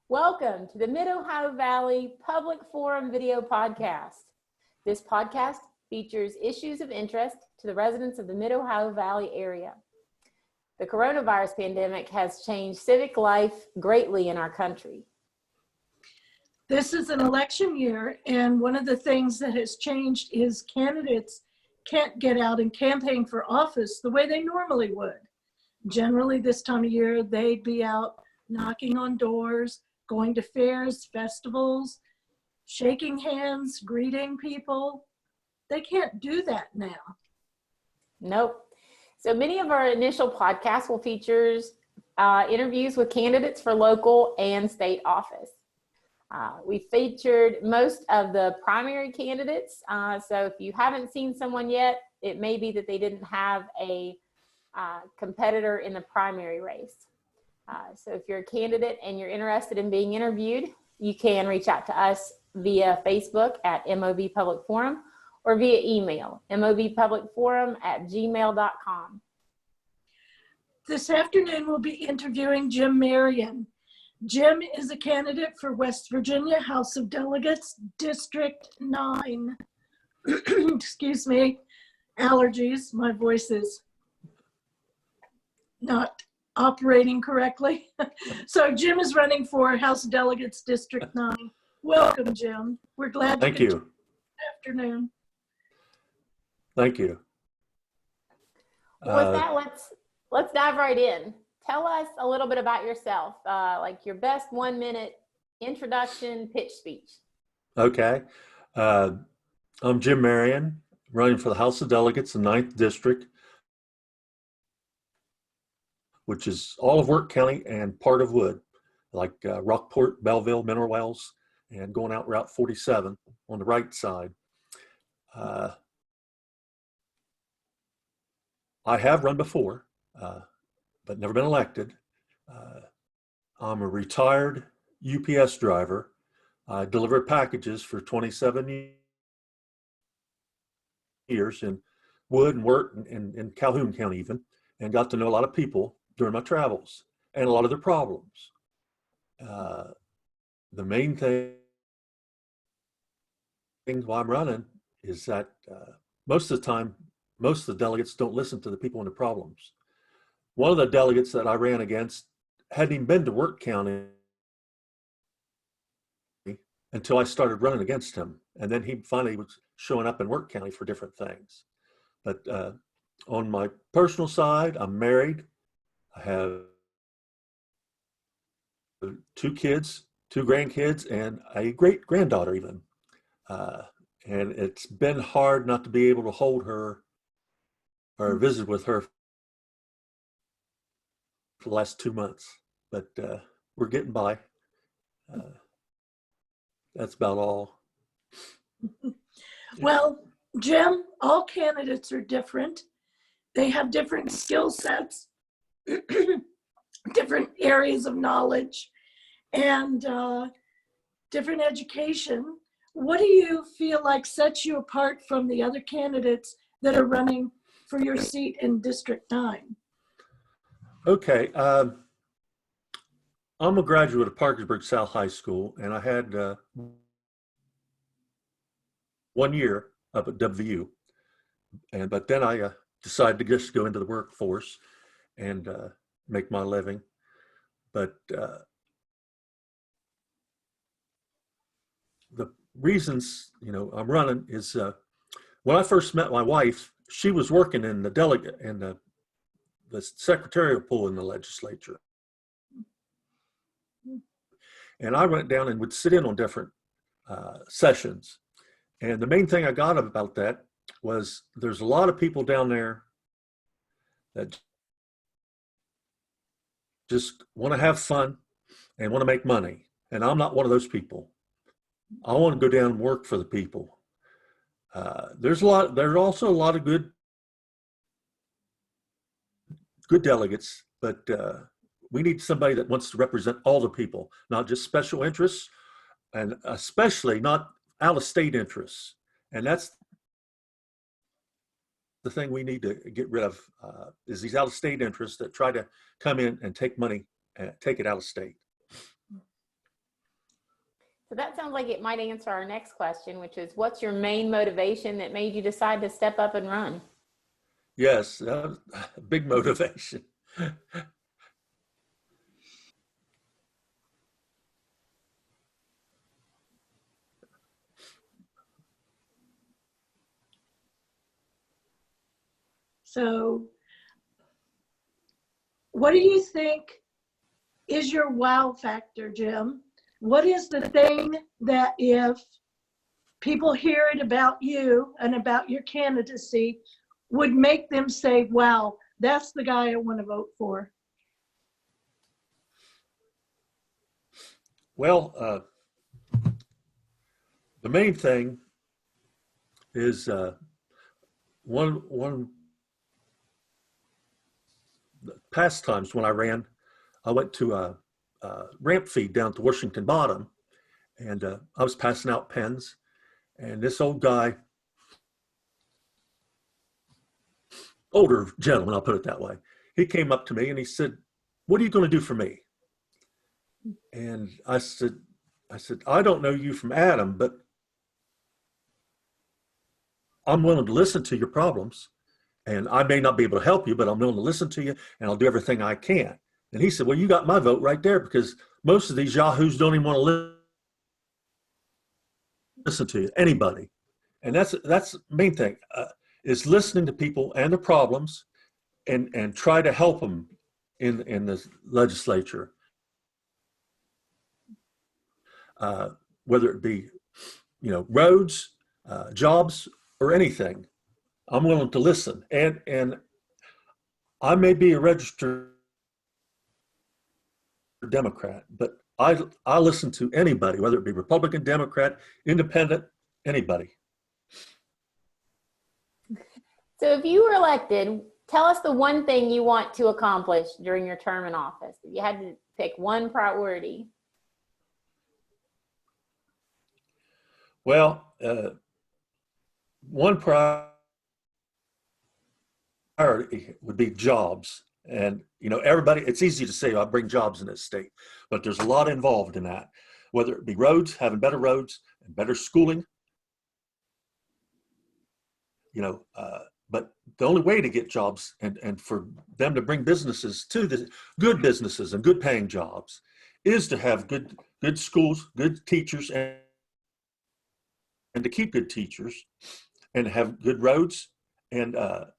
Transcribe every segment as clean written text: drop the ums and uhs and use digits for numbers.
Welcome to the Mid-Ohio Valley Public Forum video podcast. This podcast features issues of interest to the residents of the Mid-Ohio Valley area. The coronavirus pandemic has changed civic life greatly in our country. This is an election year, and one of the things that has changed is candidates can't get out and campaign for office the way they normally would. Generally, this time of year, they'd be out knocking on doors, going to fairs, festivals, shaking hands, greeting people. They can't do that now. Nope. So many of our initial podcasts will feature interviews with candidates for local and state office. We featured most of the primary candidates. So if you haven't seen someone yet, it may be that they didn't have a competitor in the primary race. So if you're a candidate and you're interested in being interviewed, you can reach out to us via Facebook at MOV Public Forum or via email, movpublicforum@gmail.com. This afternoon, we'll be interviewing Jim Marion. Jim is a candidate for West Virginia House of Delegates, District 9. Excuse me, allergies. My voice is not operating correctly. So Jim is running for House of Delegates, District 9. Welcome, Jim. We're glad Thank you. This afternoon. Thank you. With that, let's dive right in. Tell us a little bit about yourself, like your best 1-minute introduction pitch speech. Okay. I'm Jim Marion, running for the House of Delegates in 9th District, which is all of Wirt County and part of Wood, like Rockport, Belleville, Mineral Wells, and going out Route 47 on the right side. I have run before, but never been elected. I'm a retired UPS driver. I delivered packages for 27 years in Wood and Wirt and in Calhoun County even, and got to know a lot of people during my travels and a lot of their problems. The main thing while I'm running is that most of the time, most of the delegates don't listen to the people and the problems. One of the delegates that I ran against hadn't even been to Wirt County until I started running against him. And then he finally was showing up in Wirt County for different things. But on my personal side, I'm married. I have 2 kids, 2 grandkids, and a great-granddaughter even. And it's been hard not to be able to hold her or visit with her for the last 2 months, but we're getting by. That's about all. Well, Jim, all candidates are different. They have different skill sets, different areas of knowledge, and different education. What do you feel like sets you apart from the other candidates that are running for your seat in District 9? Okay. I'm a graduate of Parkersburg South High School, and I had 1 year up at WVU. But then I decided to just go into the workforce and make my living. But the reasons, I'm running is when I first met my wife, she was working in the delegate and the secretarial pool in the legislature. And I went down and would sit in on different sessions. And the main thing I got about that was there's a lot of people down there that just want to have fun and want to make money. And I'm not one of those people. I want to go down and work for the people. There's also a lot of good delegates, but we need somebody that wants to represent all the people, not just special interests, and especially not out-of-state interests. And that's the thing we need to get rid of, is these out-of-state interests that try to come in and take money and take it out of state. So that sounds like it might answer our next question, which is what's your main motivation that made you decide to step up and run? Yes, that was a big motivation. So what do you think is your wow factor, Jim? What is the thing that if people hear it about you and about your candidacy would make them say, wow, that's the guy I want to vote for? Well, the main thing is one past times when I ran, I went to a ramp feed down to Washington Bottom, and I was passing out pens, and this old guy, older gentleman, I'll put it that way, he came up to me and he said, "What are you going to do for me?" And I said, "I don't know you from Adam, but I'm willing to listen to your problems. And I may not be able to help you, but I'm willing to listen to you and I'll do everything I can." And he said, "Well, you got my vote right there, because most of these yahoos don't even want to listen to you, anybody." And that's the main thing, is listening to people and their problems, and try to help them in the legislature, whether it be, roads, jobs, or anything. I'm willing to listen, and I may be a registered Democrat, but I listen to anybody, whether it be Republican, Democrat, Independent, anybody. So if you were elected, tell us the one thing you want to accomplish during your term in office. If you had to pick one priority. Well, one priority would be jobs. And, everybody, it's easy to say, "I bring jobs in this state," but there's a lot involved in that, whether it be roads, having better roads and better schooling, but the only way to get jobs and for them to bring businesses to the good businesses and good paying jobs is to have good schools, good teachers, and to keep good teachers, and have good roads, and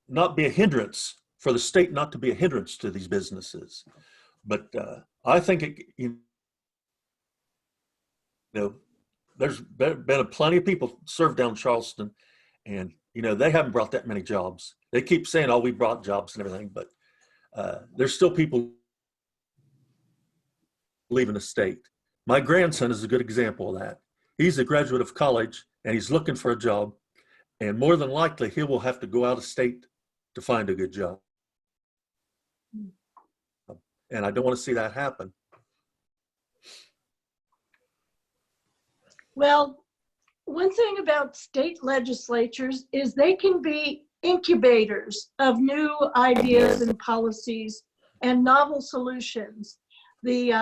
not be a hindrance for the state, not to be a hindrance to these businesses. But I think there's been plenty of people served down Charleston, and they haven't brought that many jobs. They keep saying, "Oh, we brought jobs and everything," but there's still people leaving the state. My grandson is a good example of that. He's a graduate of college and he's looking for a job, and more than likely he will have to go out of state to find a good job. And I don't want to see that happen. Well, one thing about state legislatures is they can be incubators of new ideas and policies and novel solutions. The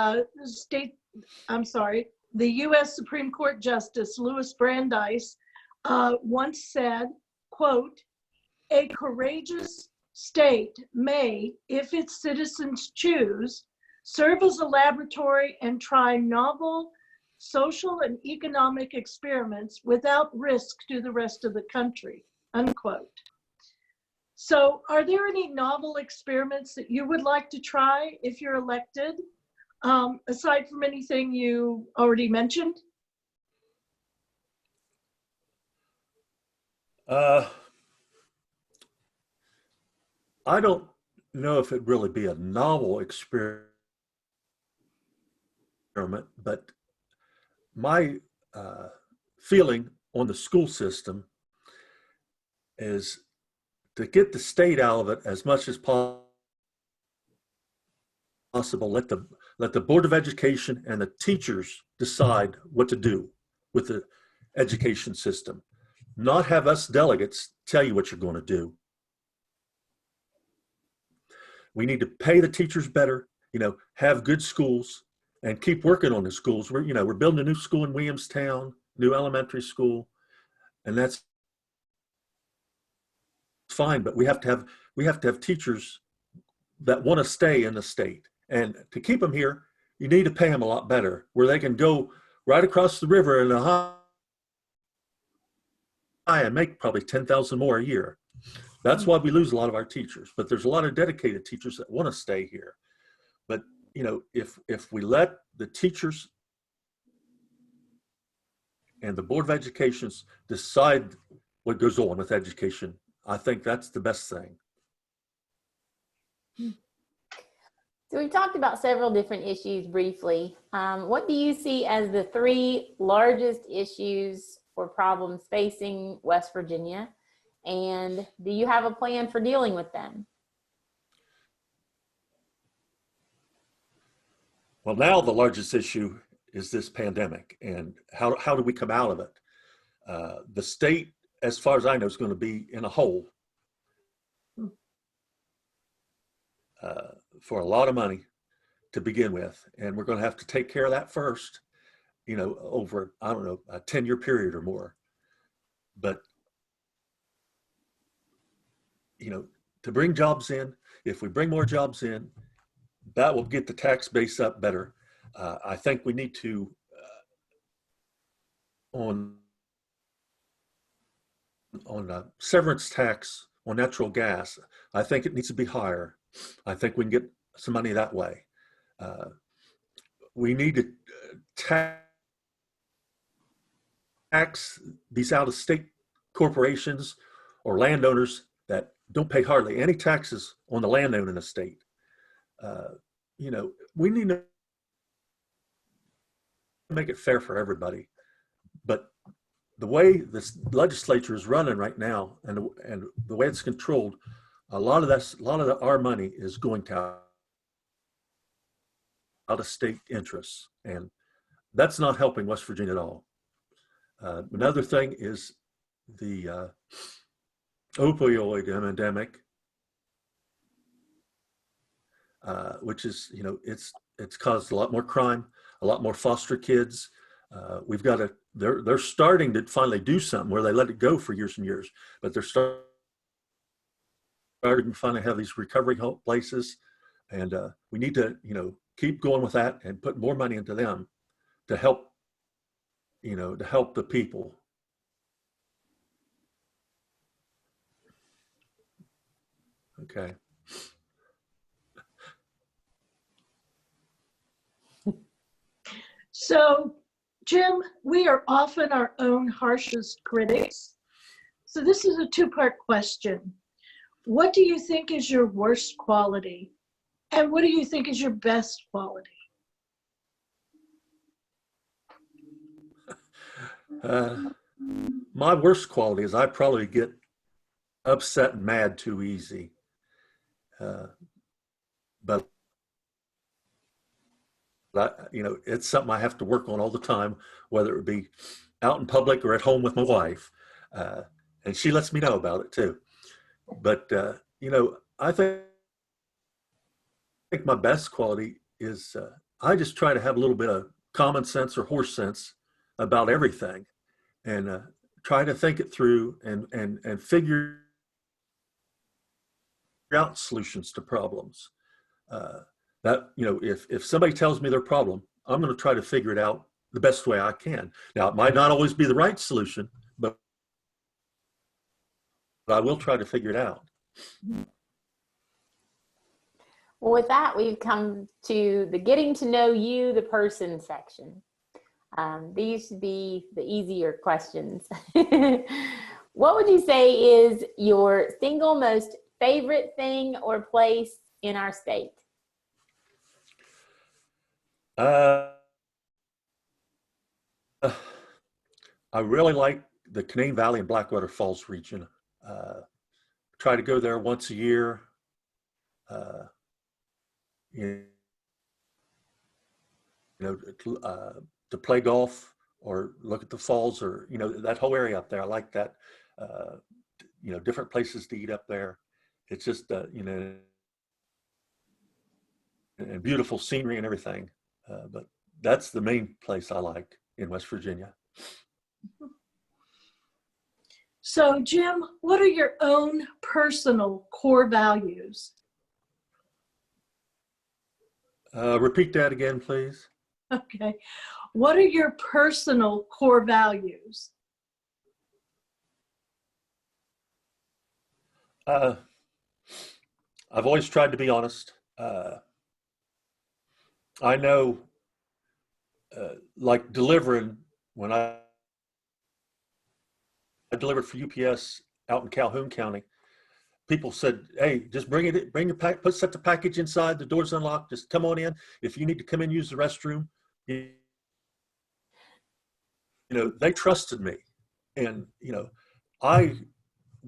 U.S. Supreme Court Justice Louis Brandeis once said, quote, "A courageous state may, if its citizens choose, serve as a laboratory and try novel social and economic experiments without risk to the rest of the country," unquote. So are there any novel experiments that you would like to try if you're elected, aside from anything you already mentioned? I don't know if it'd really be a novel experiment, but my feeling on the school system is to get the state out of it as much as possible. Let the Board of Education and the teachers decide what to do with the education system. Not have us delegates tell you what you're going to do. We need to pay the teachers better, have good schools, and keep working on the schools. We're building a new school in Williamstown, new elementary school, and that's fine. But we have to have teachers that want to stay in the state, and to keep them here, you need to pay them a lot better, where they can go right across the river in a high and make probably 10,000 more a year. That's why we lose a lot of our teachers. But there's a lot of dedicated teachers that want to stay here. But if we let the teachers and the Board of Education decide what goes on with education, I think that's the best thing. So we've talked about several different issues briefly. What do you see as the three largest issues or problems facing West Virginia? And do you have a plan for dealing with them? Well, now the largest issue is this pandemic, and how do we come out of it? The state, as far as I know, is going to be in a hole for a lot of money to begin with, and we're going to have to take care of that first, over, I don't know, a 10-year period or more. But to bring jobs in, if we bring more jobs in, that will get the tax base up better. I think we need to, on severance tax on natural gas, I think it needs to be higher. I think we can get some money that way. We need to tax these out-of-state corporations or landowners that don't pay hardly any taxes on the land owned in the state. We need to make it fair for everybody. But the way this legislature is running right now, and the way it's controlled, a lot of our money is going to out-of-state interests, and that's not helping West Virginia at all. Another thing is the opioid epidemic, which is, it's caused a lot more crime, a lot more foster kids. We've got to, they're starting to finally do something where they let it go for years and years, but they're starting to finally have these recovery places. And we need to, keep going with that and put more money into them to help, to help the people. Okay. So, Jim, we are often our own harshest critics. So this is a two-part question. What do you think is your worst quality? And what do you think is your best quality? My worst quality is I probably get upset and mad too easy. But it's something I have to work on all the time, whether it be out in public or at home with my wife. And she lets me know about it too. But, I think my best quality is I just try to have a little bit of common sense or horse sense about everything, and try to think it through and figure out solutions to problems. That, if somebody tells me their problem, I'm going to try to figure it out the best way I can. Now, it might not always be the right solution, but I will try to figure it out. Well, with that, we've come to the getting to know you, the person section. These should be the easier questions. What would you say is your single most favorite thing or place in our state? I really like the Canaan Valley and Blackwater Falls region. Try to go there once a year. To play golf or look at the falls, or that whole area up there. I like that. Different places to eat up there. It's just and beautiful scenery and everything. But that's the main place I like in West Virginia. So, Jim, what are your own personal core values? Repeat that again, please. Okay. What are your personal core values? I've always tried to be honest. I know, like delivering, when I delivered for UPS out in Calhoun County, people said, "Hey, just bring it, bring the pack, set the package inside. The door's unlocked. Just come on in. If you need to come in, use the restroom." You know, they trusted me, and I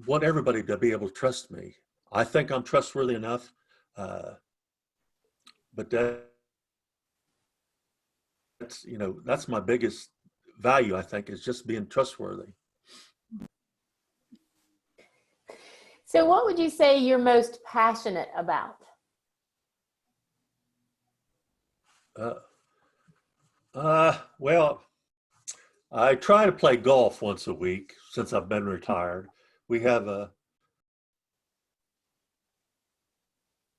want everybody to be able to trust me. I think I'm trustworthy enough, but that's my biggest value. I think is just being trustworthy. So what would you say you're most passionate about? Well, I try to play golf once a week since I've been retired. We have a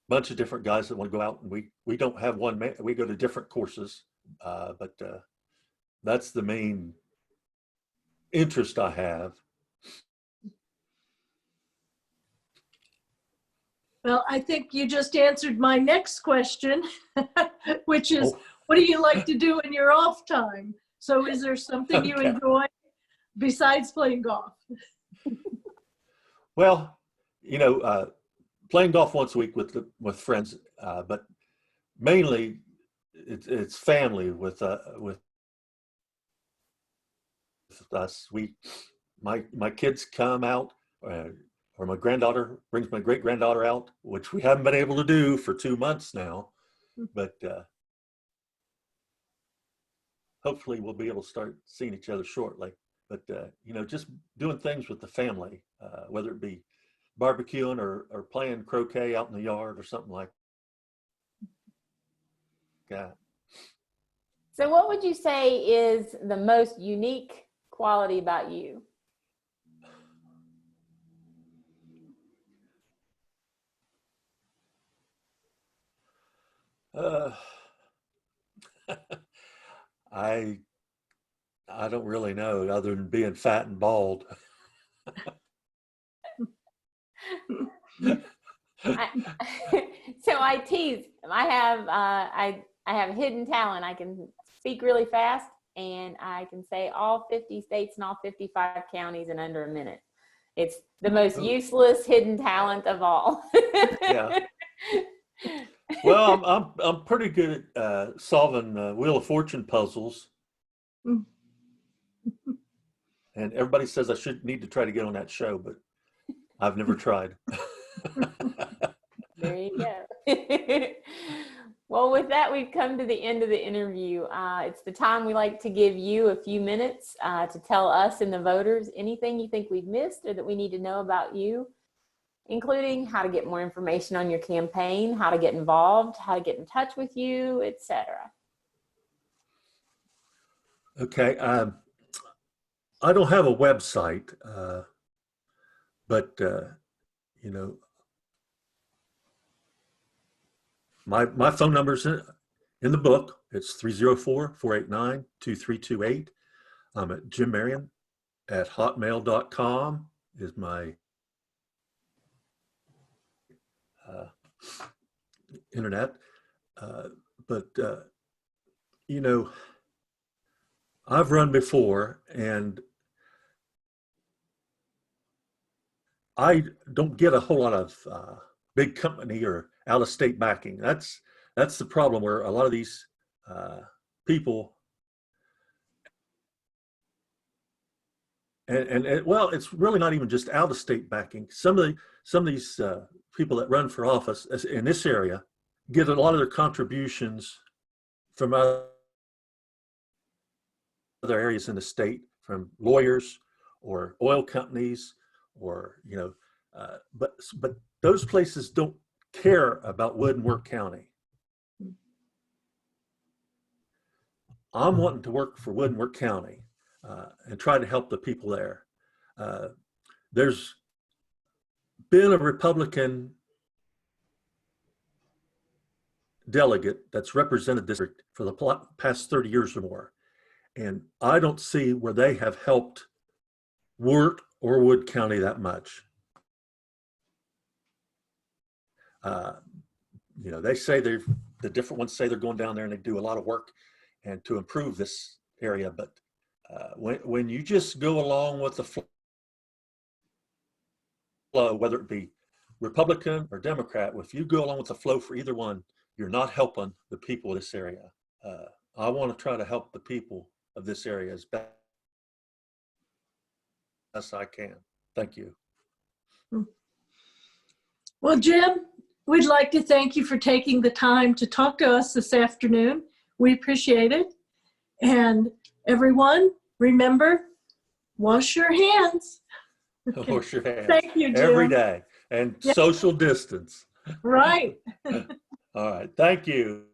bunch of different guys that want to go out, and we don't have one man. We go to different courses, but that's the main interest I have. Well, I think you just answered my next question, which is, Oh, what do you like to do in your off time? So is there something you okay. enjoy besides playing golf? Well, playing golf once a week with friends, but mainly it's family with us. My kids come out, or my granddaughter brings my great granddaughter out, which we haven't been able to do for 2 months now, but hopefully we'll be able to start seeing each other shortly. But just doing things with the family, whether it be barbecuing or playing croquet out in the yard or something like that. So what would you say is the most unique quality about you? Uh, I don't really know, other than being fat and bald. So I tease. I have hidden talent. I can speak really fast, and I can say all 50 states and all 55 counties in under a minute. It's the most useless hidden talent of all. Yeah. Well, I'm pretty good at solving Wheel of Fortune puzzles, and everybody says I need to try to get on that show, but I've never tried. There you go. Well, with that, we've come to the end of the interview. It's the time we like to give you a few minutes to tell us and the voters anything you think we've missed or that we need to know about you, including how to get more information on your campaign, how to get involved, how to get in touch with you, etc. Okay. I don't have a website, but my phone number's in the book. It's 304-489-2328. I'm at Jim Marion at hotmail.com is my internet. But I've run before, and I don't get a whole lot of big company or out of state backing. That's the problem, where a lot of these people, and well, it's really not even just out of state backing. Some of these people that run for office in this area get a lot of their contributions from other areas in the state, from lawyers or oil companies, or but those places don't care about Wood and Work County. I'm wanting to work for Wood and Work County and try to help the people there. There's been a Republican delegate that's represented this district for the past 30 years or more. And I don't see where they have helped Wirt or Wood County that much. You know, they say the different ones say they're going down there and they do a lot of work and to improve this area. But when you just go along with the flow, whether it be Republican or Democrat, if you go along with the flow for either one, you're not helping the people of this area. I want to try to help the people of this area as best as I can. Thank you. Well, Jim, we'd like to thank you for taking the time to talk to us this afternoon. We appreciate it. And everyone, remember, wash your hands. Wash your hands. Thank you, Jim. Every day. And social distance. Right. All right. Thank you.